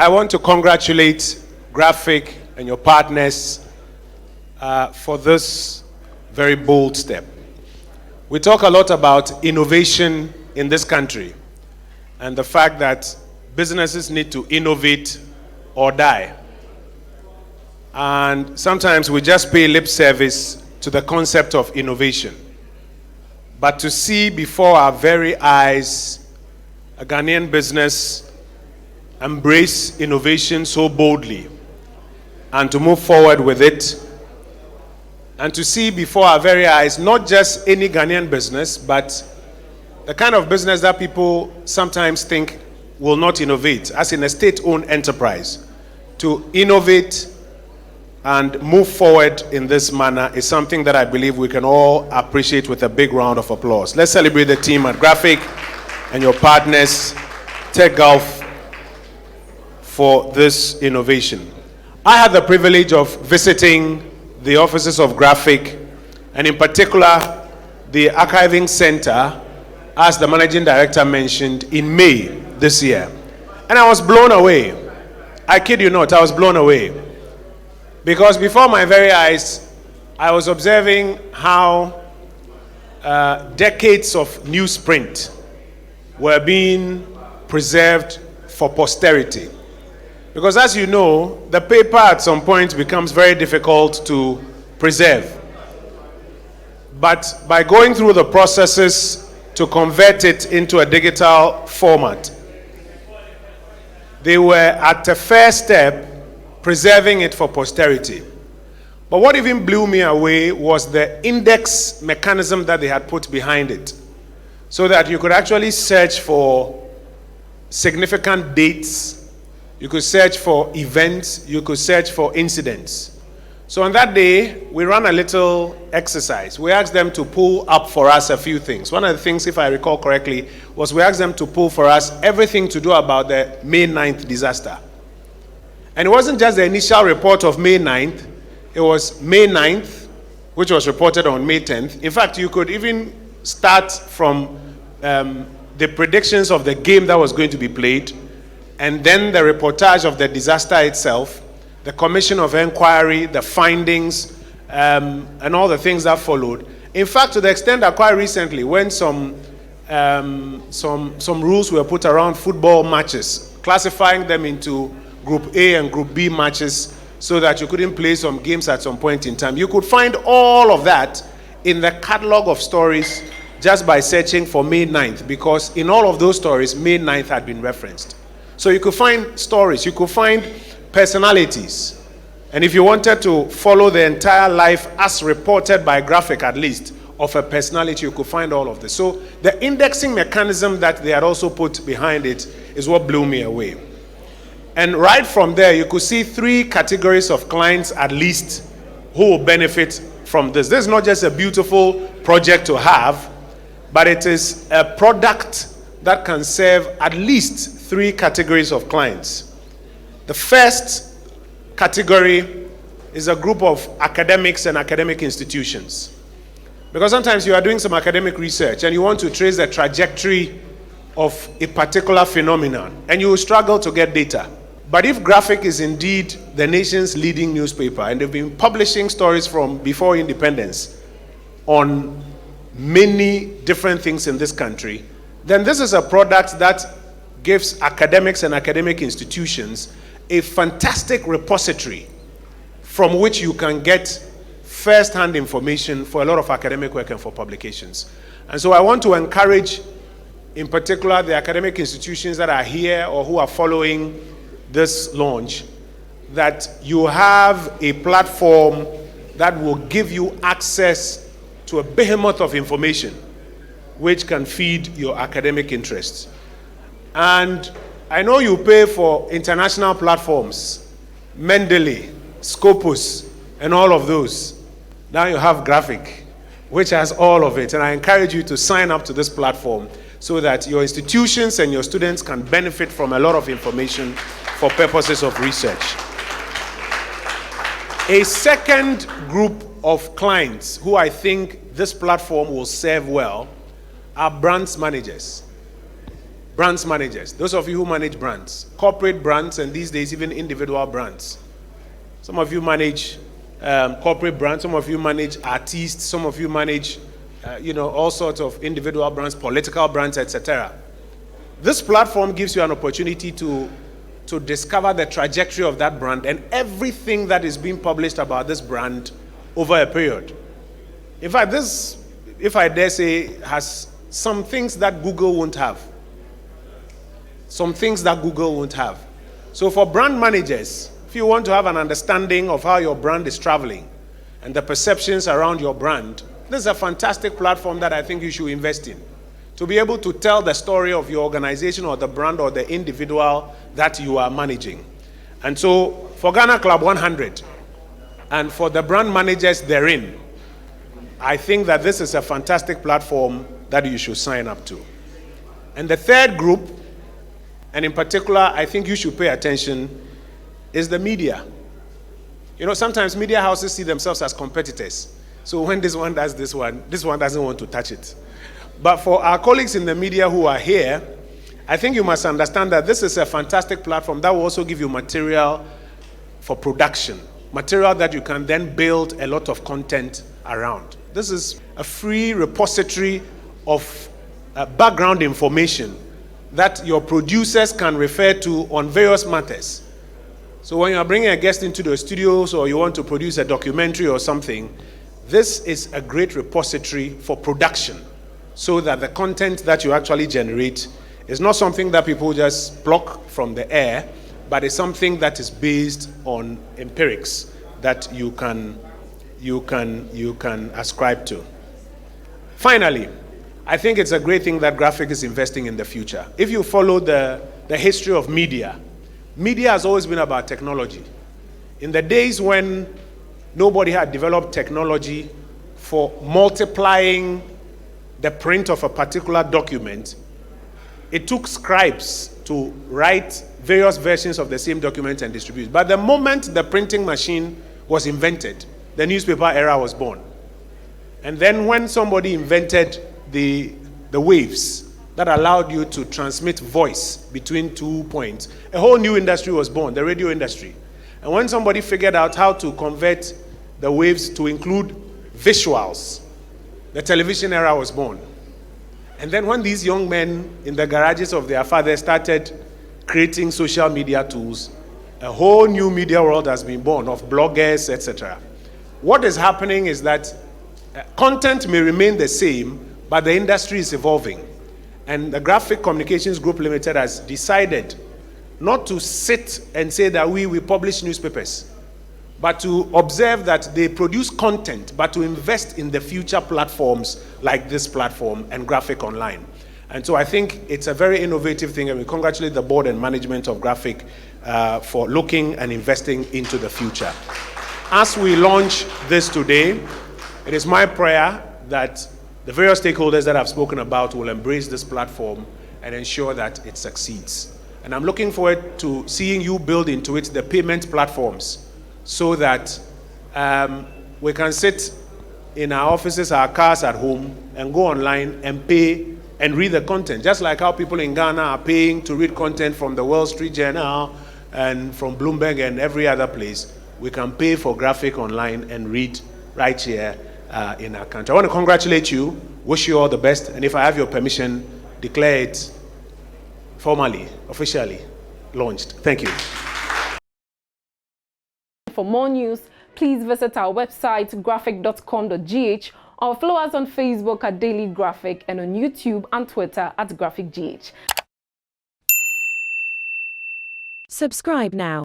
I want to congratulate Graphic and your partners for this very bold step. We talk a lot about innovation in this country and the fact that businesses need to innovate or die. And sometimes we just pay lip service to the concept of innovation. But to see before our very eyes a Ghanaian business embrace innovation so boldly and to move forward with it, and to see before our very eyes not just any Ghanaian business, but the kind of business that people sometimes think will not innovate, as in a state-owned enterprise, to innovate and move forward in this manner is something that I believe we can all appreciate with a big round of applause. Let's celebrate the team at Graphic and your partners, Tech Gulf, for this innovation. I had the privilege of visiting the offices of Graphic, and in particular, the Archiving Center, as the Managing Director mentioned, in May this year. And I was blown away. I kid you not, I was blown away. Because before my very eyes, I was observing how decades of newsprint were being preserved for posterity. Because as you know, the paper at some point becomes very difficult to preserve. But by going through the processes to convert it into a digital format, they were at a first step preserving it for posterity. But what even blew me away was the index mechanism that they had put behind it, so that you could actually search for significant dates, you could search for events, you could search for incidents. So on that day, we ran a little exercise. We asked them to pull up for us a few things. One of the things, if I recall correctly, was we asked them to pull for us everything to do about the May 9th disaster. And it wasn't just the initial report of May 9th, it was May 9th, which was reported on May 10th. In fact, you could even start from the predictions of the game that was going to be played, and then the reportage of the disaster itself, the commission of inquiry, the findings, and all the things that followed. In fact, to the extent that quite recently, when some rules were put around football matches, classifying them into Group A and Group B matches so that you couldn't play some games at some point in time. You could find all of that in the catalog of stories just by searching for May 9th, because in all of those stories, May 9th had been referenced. So you could find stories, you could find personalities. And if you wanted to follow the entire life as reported by Graphic, at least, of a personality, you could find all of this. So the indexing mechanism that they had also put behind it is what blew me away. And right from there, you could see three categories of clients at least who will benefit from this. This is not just a beautiful project to have, but it is a product that can serve at least three categories of clients. The first category is a group of academics and academic institutions. Because sometimes you are doing some academic research and you want to trace the trajectory of a particular phenomenon, and you will struggle to get data. But if Graphic is indeed the nation's leading newspaper, and they've been publishing stories from before independence on many different things in this country, then this is a product that gives academics and academic institutions a fantastic repository from which you can get first-hand information for a lot of academic work and for publications. And so I want to encourage, in particular, the academic institutions that are here or who are following this launch, that you have a platform that will give you access to a behemoth of information which can feed your academic interests. And I know you pay for international platforms, Mendeley, Scopus, and all of those. Now you have Graphic, which has all of it. And I encourage you to sign up to this platform so that your institutions and your students can benefit from a lot of information for purposes of research. A second group of clients who I think this platform will serve well are brands managers. brands managers, those of you who manage brands, corporate brands, and these days even individual brands. Some of you manage corporate brands, some of you manage artists, some of you manage all sorts of individual brands, political brands, etc. This platform gives you an opportunity to discover the trajectory of that brand and everything that is being published about this brand over a period. In fact, this, if I dare say, has some things that Google won't have. Some things that Google won't have. So for brand managers, if you want to have an understanding of how your brand is traveling and the perceptions around your brand, this is a fantastic platform that I think you should invest in. To be able to tell the story of your organization or the brand or the individual that you are managing. And so for Ghana Club 100 and for the brand managers therein, I think that this is a fantastic platform that you should sign up to. And the third group, and in particular I think you should pay attention, is the media. Sometimes media houses see themselves as competitors. So when this one does this one doesn't want to touch it. But for our colleagues in the media who are here, I think you must understand that this is a fantastic platform that will also give you material for production, material that you can then build a lot of content around. This is a free repository of background information that your producers can refer to on various matters. So when you are bringing a guest into the studios or you want to produce a documentary or something, this is a great repository for production, so that the content that you actually generate is not something that people just pluck from the air, but it's something that is based on empirics that you can ascribe to. Finally, I think it's a great thing that Graphic is investing in the future. If you follow the history of media has always been about technology. In the days when nobody had developed technology for multiplying the print of a particular document, it took scribes to write various versions of the same document and distribute. But the moment the printing machine was invented, the newspaper era was born. And then when somebody invented the waves that allowed you to transmit voice between 2 points, a whole new industry was born, the radio industry. And when somebody figured out how to convert the waves to include visuals, the television era was born. And then when these young men in the garages of their fathers started creating social media tools, a whole new media world has been born of bloggers, etc. What is happening is that content may remain the same, but the industry is evolving. And the Graphic Communications Group Ltd has decided not to sit and say that we publish newspapers, but to observe that they produce content, but to invest in the future platforms like this platform and Graphic Online. And so I think it's a very innovative thing, and we congratulate the board and management of Graphic for looking and investing into the future. As we launch this today, it is my prayer that the various stakeholders that I've spoken about will embrace this platform and ensure that it succeeds. And I'm looking forward to seeing you build into it the payment platforms, so that we can sit in our offices, our cars at home, and go online and pay and read the content. Just like how people in Ghana are paying to read content from the Wall Street Journal and from Bloomberg and every other place, we can pay for Graphic Online and read right here in our country. I want to congratulate you, wish you all the best, and if I have your permission, declare it formally, officially launched. Thank you. For more news, please visit our website graphic.com.gh or follow us on Facebook at Daily Graphic and on YouTube and Twitter at GraphicGH. Subscribe now.